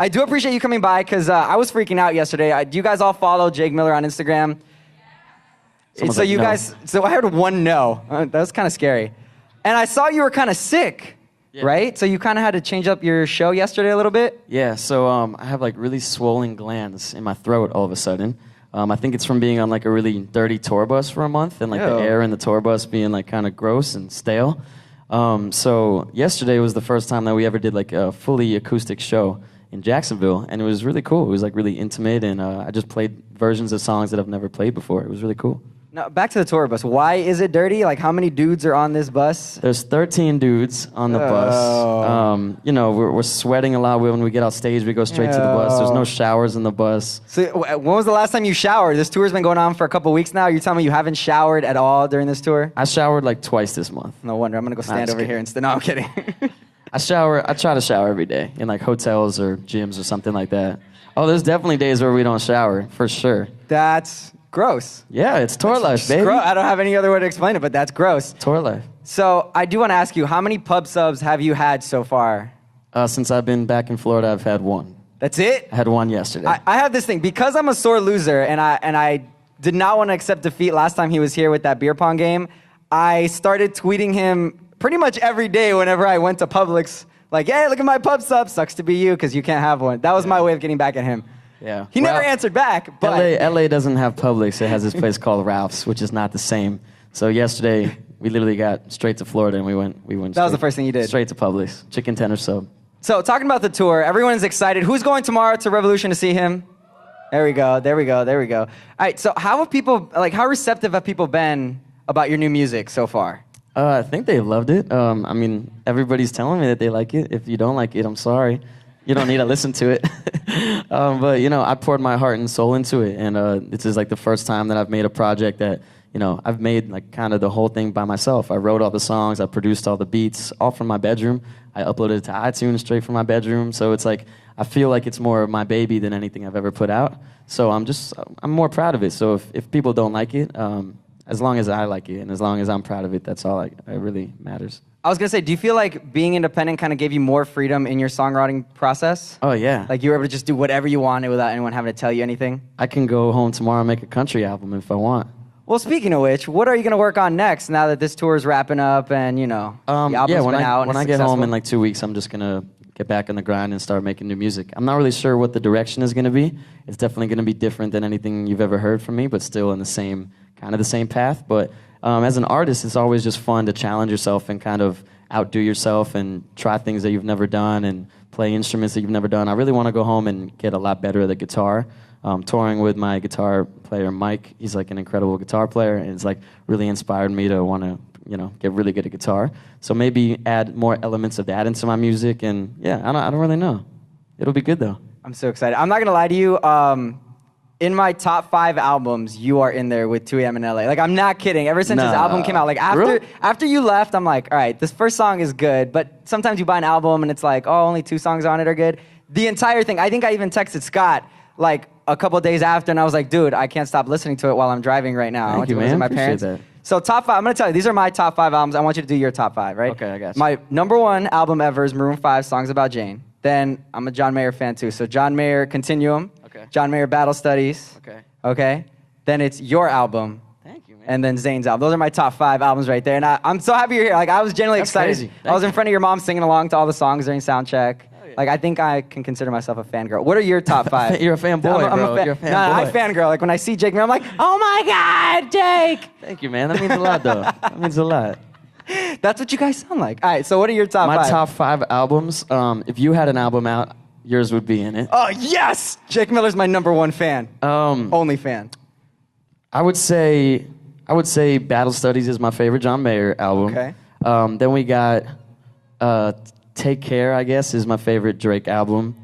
I do appreciate you coming by because I was freaking out yesterday. Do you guys all follow Jake Miller on Instagram? Someone's So like, you no. guys, so I heard one no. That was kind of scary. And I saw you were kind of sick, right? So you kind of had to change up your show yesterday a little bit? Yeah, so I have like really swollen glands in my throat all of a sudden. I think it's from being on like a really dirty tour bus for a month and like the air in the tour bus being like kind of gross and stale. So yesterday was the first time that we ever did like a fully acoustic show in Jacksonville, and it was really cool. It was like really intimate, and I just played versions of songs that I've never played before. It was really cool. Now, back to the tour bus. Why is it dirty? Like, how many dudes are on this bus? There's 13 dudes on the bus. You know, we're sweating a lot when we get off stage. We go straight to the bus. There's no showers in the bus. So when was the last time you showered? This tour's been going on for a couple weeks now. You're telling me you haven't showered at all during this tour? I showered like twice this month. No wonder. I'm going to go stand over here instead. No, I'm kidding. I try to shower every day in like hotels or gyms or something like that. Oh, there's definitely days where we don't shower, for sure. That's gross. Yeah, it's tour life, baby. I don't have any other way to explain it, but that's gross. Tour life. So I do want to ask you, how many pub subs have you had so far? Since I've been back in Florida, I've had one. That's it? I had one yesterday. I have this thing. Because I'm a sore loser and I did not want to accept defeat last time he was here with that beer pong game, I started tweeting him pretty much every day whenever I went to Publix. Like, hey, look at my pub sub. Sucks to be you because you can't have one. That was my way of getting back at him. Yeah. He never answered back, but... LA doesn't have Publix. It has this place called Ralph's, which is not the same. So yesterday, we literally got straight to Florida and we went That was the first thing you did? Straight to Publix. Chicken tender sub. So talking about the tour, everyone's excited. Who's going tomorrow to Revolution to see him? There we go. All right, so how receptive have people been about your new music so far? I think they loved it. I mean, everybody's telling me that they like it. If you don't like it, I'm sorry. You don't need to listen to it. But, you know, I poured my heart and soul into it. And this is like the first time that I've made a project that, you know, I've made like kind of the whole thing by myself. I wrote all the songs. I produced all the beats, all from my bedroom. I uploaded it to iTunes straight from my bedroom. So it's like, I feel like it's more of my baby than anything I've ever put out. So I'm more proud of it. So if people don't like it, as long as I like it and as long as I'm proud of it, that's all it really matters. I was going to say, do you feel like being independent kind of gave you more freedom in your songwriting process? Oh, yeah. Like you were able to just do whatever you wanted without anyone having to tell you anything? I can go home tomorrow and make a country album if I want. Well, speaking of which, what are you going to work on next now that this tour is wrapping up and, you know, the album's been out? When I get home in like 2 weeks, I'm just going to get back on the grind and start making new music. I'm not really sure what the direction is going to be. It's definitely going to be different than anything you've ever heard from me, but still in the same path. But as an artist, it's always just fun to challenge yourself and kind of outdo yourself and try things that you've never done and play instruments that you've never done. I really want to go home and get a lot better at the guitar. Touring with my guitar player, Mike, he's like an incredible guitar player, and it's like really inspired me to want to, you know, get really good at guitar. So maybe add more elements of that into my music, and yeah, I don't really know. It'll be good though. I'm so excited. I'm not going to lie to you. In my top 5 albums, you are in there with 2AM in LA. Like, I'm not kidding. Ever since his album came out, like after you left, I'm like, all right, this first song is good, but sometimes you buy an album and it's like, oh, only 2 songs on it are good. The entire thing, I think I even texted Scott like a couple of days after, and I was like, dude, I can't stop listening to it while I'm driving right now. Thank you, man. My Appreciate parents. that. So top 5, I'm gonna tell you, these are my top 5 albums. I want you to do your top 5, right? Okay, I got you. My number 1 album ever is Maroon 5, Songs About Jane. Then I'm a John Mayer fan too. So John Mayer Continuum, Okay. John Mayer Battle Studies. Okay. Then it's your album. Thank you, man. And then Zayn's album. Those are my top 5 albums right there. And I'm so happy you're here. Like, I was genuinely excited. Crazy. I was in front of your mom singing along to all the songs during soundcheck. Yeah. Like, I think I can consider myself a fangirl. What are your top 5? You're a fanboy, bro. You're a fanboy. No, I fangirl. Like, when I see Jake Miller, I'm like, oh my God, Jake! Thank you, man. That means a lot, though. That means a lot. That's what you guys sound like. All right, so what are your top 5? My top 5 albums, if you had an album out, yours would be in it. Oh, yes! Jake Miller's my number 1 fan. Only fan. I would say Battle Studies is my favorite John Mayer album. Okay. Then we got Take Care, I guess, is my favorite Drake album.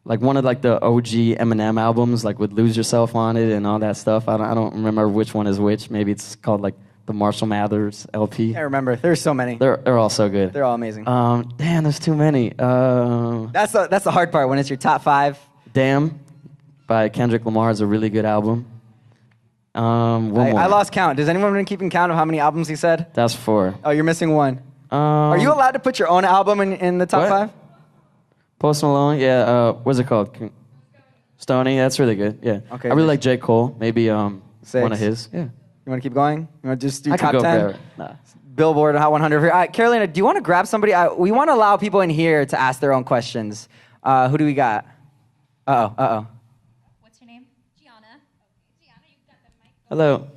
Like one of like the OG Eminem albums, like with Lose Yourself on it and all that stuff. I don't remember which one is which. Maybe it's called like the Marshall Mathers LP. I remember. There's so many. They're all so good. They're all amazing. Damn, there's too many. That's the hard part when it's your top 5. Damn by Kendrick Lamar is a really good album. One more. I lost count. Does anyone been keeping count of how many albums he said? That's 4. Oh, you're missing 1. Are you allowed to put your own album in the top What? 5? Post Malone, yeah. What's it called? Stony, that's really good. Yeah. Okay, I really just- like J. Cole. Maybe 6. one of his. Yeah. You want to keep going? You want to just do I top could go 10? forever. Nah. Billboard Hot 100. All right, Carolina, do you want to grab somebody? We want to allow people in here to ask their own questions. Who do we got? Uh-oh. What's your name? Gianna. Gianna, you've got the mic. Hello.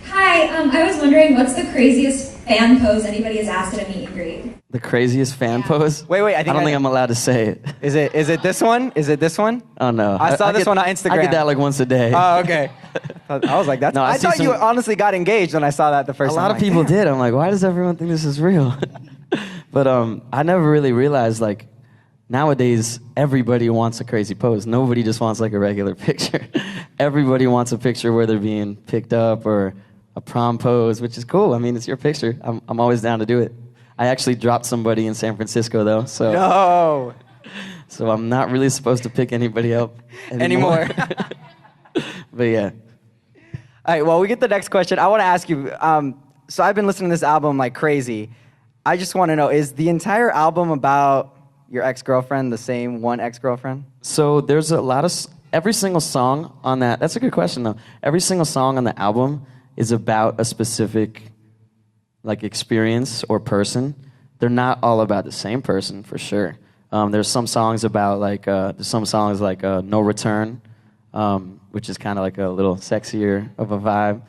Hi, I was wondering what's the craziest fan pose anybody has asked at a meet and greet? The craziest fan pose? Wait, I don't think I'm allowed to say it. Is it this one? Is it this one? Oh, no. I saw this get- one on Instagram. I get that like once a day. Oh, okay. I was like, that's. No, I I see thought you some- honestly got engaged when I saw that the first A time. lot of Like, people damn. did. I'm like, why does everyone think this is real? But I never really realized, like, nowadays, everybody wants a crazy pose. Nobody just wants, like, a regular picture. Everybody wants a picture where they're being picked up or a prom pose, which is cool. I mean, it's your picture. I'm always down to do it. I actually dropped somebody in San Francisco, though, so No. so I'm not really supposed to pick anybody up anymore. But yeah. All right, well, we get the next question. I want to ask you, so I've been listening to this album like crazy. I just want to know, is the entire album about your ex-girlfriend, the same one ex-girlfriend? So there's a lot of every single song on that. That's a good question though. Every single song on the album is about a specific like experience or person. They're not all about the same person for sure. There's some songs about like No Return, which is kind of like a little sexier of a vibe.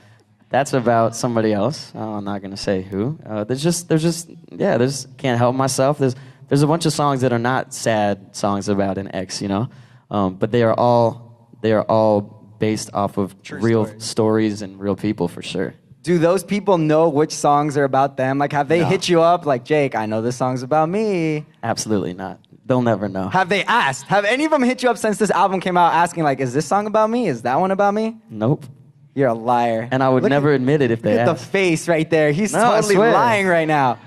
That's about somebody else. I'm not gonna say who. There's can't help myself. There's a bunch of songs that are not sad songs about an ex, you know, but they are all based off of True real stories. stories and real people for sure. Do those people know which songs are about them? Like, have they No. hit you up like, Jake, I know this song's about me? Absolutely not. They'll never know. Have they asked? Have any of them hit you up since this album came out asking, like, is this song about me? Is that one about me? Nope. You're a liar. And I would Look never at- admit it if they Look at the asked. face right there. He's No, I totally swear. lying right now.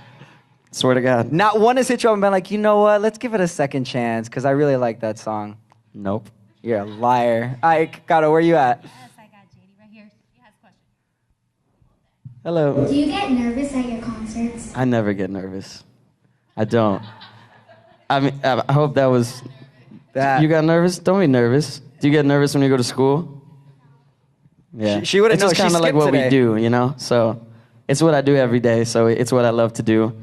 Swear to God. Not one has hit you up and been like, you know what? Let's give it a second chance because I really like that song. Nope. You're a liar. All right, Gato, where you at? Yes, I got JD right here. She has a question. Hello. Do you get nervous at your concerts? I never get nervous. I don't. I mean, I hope that was. That. You got nervous? Don't be nervous. Do you get nervous when you go to school? Yeah. She wouldn't It's know. just She kind of like skipped what today. we do, you know? So it's what I do every day. So it's what I love to do.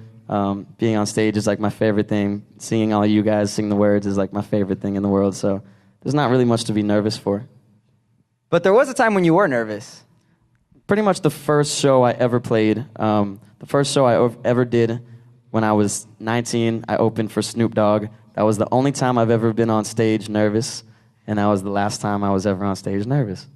Being on stage is like my favorite thing. Seeing all you guys sing the words is like my favorite thing in the world. So there's not really much to be nervous for. But there was a time when you were nervous. Pretty much the first show I ever played, the first show I ever did when I was 19, I opened for Snoop Dogg. That was the only time I've ever been on stage nervous, and that was the last time I was ever on stage nervous.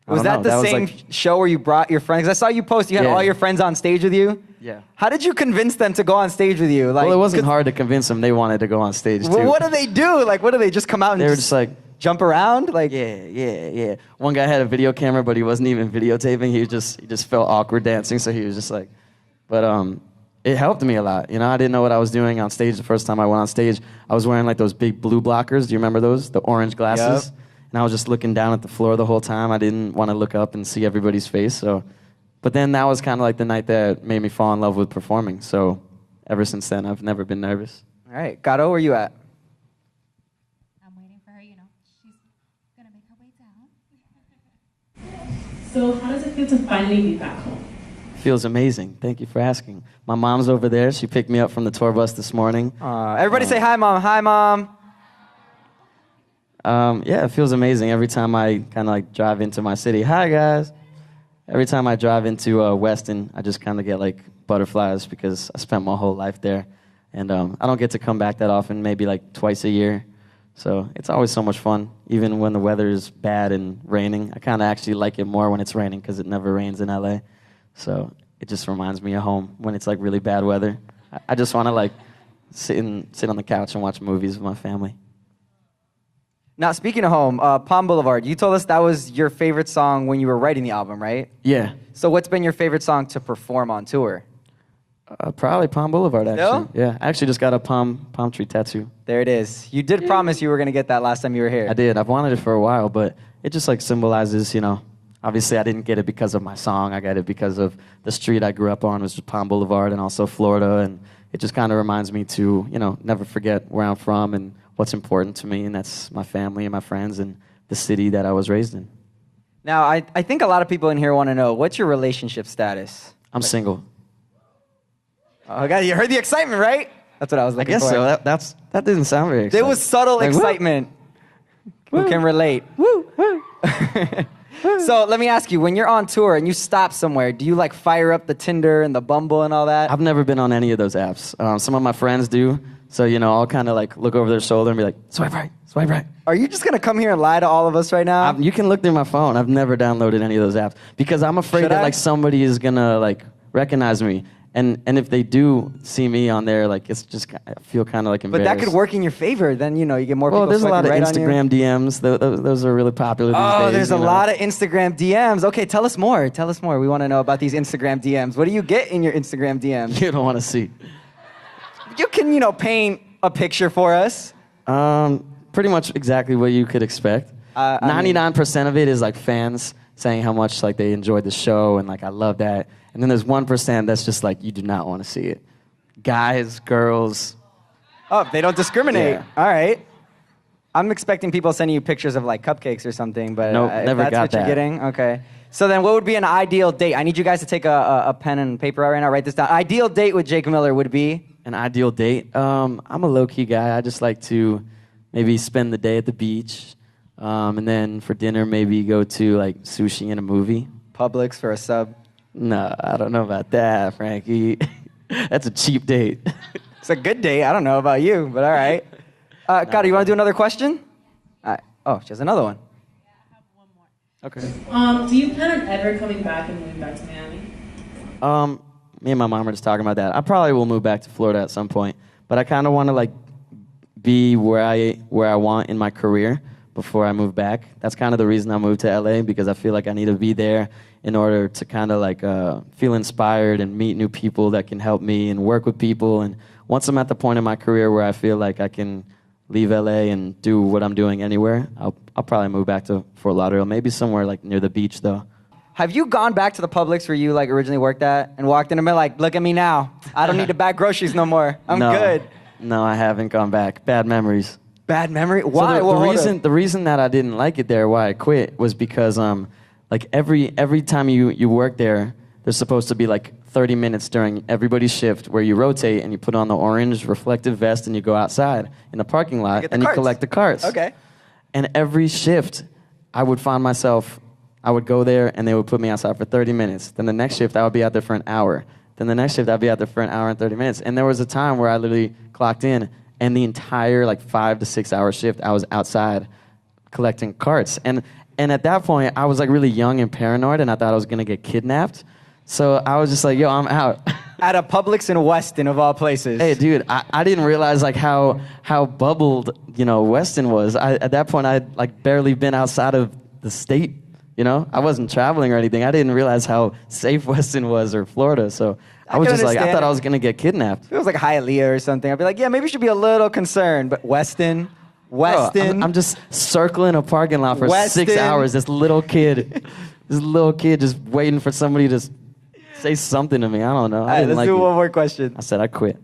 I Was don't that know. the same show where you brought your friends? 'Cause I saw you post you had Yeah. all your friends on stage with you. Yeah. How did you convince them to go on stage with you? Like, Well, it wasn't 'cause- hard to convince them. They wanted to go on stage, too. Well, what do they do? Like, what do they just come out and They were just like, jump around? Like, yeah. One guy had a video camera, but he wasn't even videotaping. He just felt awkward dancing, so he was just like, but it helped me a lot. You know, I didn't know what I was doing on stage the first time I went on stage. I was wearing like those big blue blockers. Do you remember those? The orange glasses. Yep. And I was just looking down at the floor the whole time. I didn't want to look up and see everybody's face. So, but then that was kind of like the night that made me fall in love with performing. So ever since then, I've never been nervous. all right, Gato, where you at? I'm waiting for her, you know. She's gonna make her way down. So how does it feel to finally be back home? Feels amazing. Thank you for asking. My mom's over there. She picked me up from the tour bus this morning. Everybody say hi, Mom. Hi, Mom. Yeah, it feels amazing every time I kind of like drive into my city. Hi, guys. Every time I drive into Weston, I just kind of get like butterflies because I spent my whole life there. And I don't get to come back that often, maybe like twice a year. So it's always so much fun, even when the weather is bad and raining. I kind of actually like it more when it's raining because it never rains in LA. So it just reminds me of home when it's like really bad weather. I just want to like sit on the couch and watch movies with my family. Now, speaking of home, Palm Boulevard, you told us that was your favorite song when you were writing the album, right? Yeah. So what's been your favorite song to perform on tour? Probably Palm Boulevard, actually. Still? Yeah, I actually just got a palm tree tattoo. There it is. You did promise you were going to get that last time you were here. I did. I've wanted it for a while, but it just like symbolizes, you know, Obviously, I didn't get it because of my song. I got it because of the street I grew up on, which was Palm Boulevard, and also Florida. And it just kind of reminds me to, never forget where I'm from and what's important to me, and that's my family and my friends and the city that I was raised in. Now, I think a lot of people in here want to know, what's your relationship status? I'm single. Oh, God, you heard the excitement, right? That's what I was looking for. I guess so. That didn't sound very exciting. There was subtle excitement. Who can relate? Woo, woo. So let me ask you, when you're on tour and you stop somewhere, do you like fire up the Tinder and the Bumble and all that? I've never been on any of those apps. Some of my friends do. So, I'll kind of like look over their shoulder and be like, swipe right, swipe right. Are you just going to come here and lie to all of us right now? You can look through my phone. I've never downloaded any of those apps because I'm afraid that like somebody is going to like recognize me. And if they do see me on there, like it's just, I feel kind of like embarrassed. But that could work in your favor. Then, you get more people. Well, there's a lot of right Instagram DMs. Those are really popular these days. Oh, there's a lot of Instagram DMs. Okay, tell us more. Tell us more. We want to know about these Instagram DMs. What do you get in your Instagram DMs? You don't want to see. You can, paint a picture for us. Pretty much exactly what you could expect. 99% of it is like fans saying how much like they enjoyed the show and like I love that. And then there's 1% that's just like you do not want to see it. Guys, girls. Oh, they don't discriminate. Yeah. All right. I'm expecting people sending you pictures of like cupcakes or something, but nope, never that's got what that. You're getting. Okay. So then, what would be an ideal date? I need you guys to take a pen and paper out right now. Write this down. Ideal date with Jake Miller would be an ideal date. I'm a low key guy. I just like to maybe spend the day at the beach, and then for dinner maybe go to like sushi and a movie. Publix for a sub. No, I don't know about that, Frankie. That's a cheap date. It's a good date. I don't know about you, but all right. Kata, you want to do another question? Oh, she has another one. Okay. Do you plan on ever coming back and moving back to Miami? Me and my mom were just talking about that. I probably will move back to Florida at some point, but I kind of want to like be where I want in my career before I move back. That's kind of the reason I moved to LA, because I feel like I need to be there in order to kind of like feel inspired and meet new people that can help me and work with people. And once I'm at the point in my career where I feel like I can leave LA and do what I'm doing anywhere, I'll probably move back to Fort Lauderdale, maybe somewhere like near the beach though. Have you gone back to the Publix where you like originally worked at and walked in and been like, look at me now. I don't need to bag groceries no more. I'm good. No, I haven't gone back. Bad memories. Bad memory? Why? So the reason that I didn't like it there, why I quit, was because like every time you work there, there's supposed to be like 30 minutes during everybody's shift where you rotate and you put on the orange reflective vest and you go outside in the parking lot and you collect the carts. Okay. And every shift, I would find myself, I would go there and they would put me outside for 30 minutes. Then the next shift, I would be out there for an hour. Then the next shift, I'd be out there for an hour and 30 minutes. And there was a time where I literally clocked in and the entire like 5 to 6 hour shift, I was outside collecting carts. And at that point, I was like really young and paranoid and I thought I was gonna get kidnapped. So I was just like, yo, I'm out. At a Publix in Weston, of all places. Hey, dude, I didn't realize like how bubbled, Weston was. At that point, I'd like barely been outside of the state, I wasn't traveling or anything. I didn't realize how safe Weston was or Florida. So I was just like, I thought I was going to get kidnapped. If it was like Hialeah or something, I'd be like, yeah, maybe you should be a little concerned. But Weston. Bro, I'm just circling a parking lot for 6 hours. This little kid just waiting for somebody to say something to me. I don't know. All right, let's do one more question. I said I quit.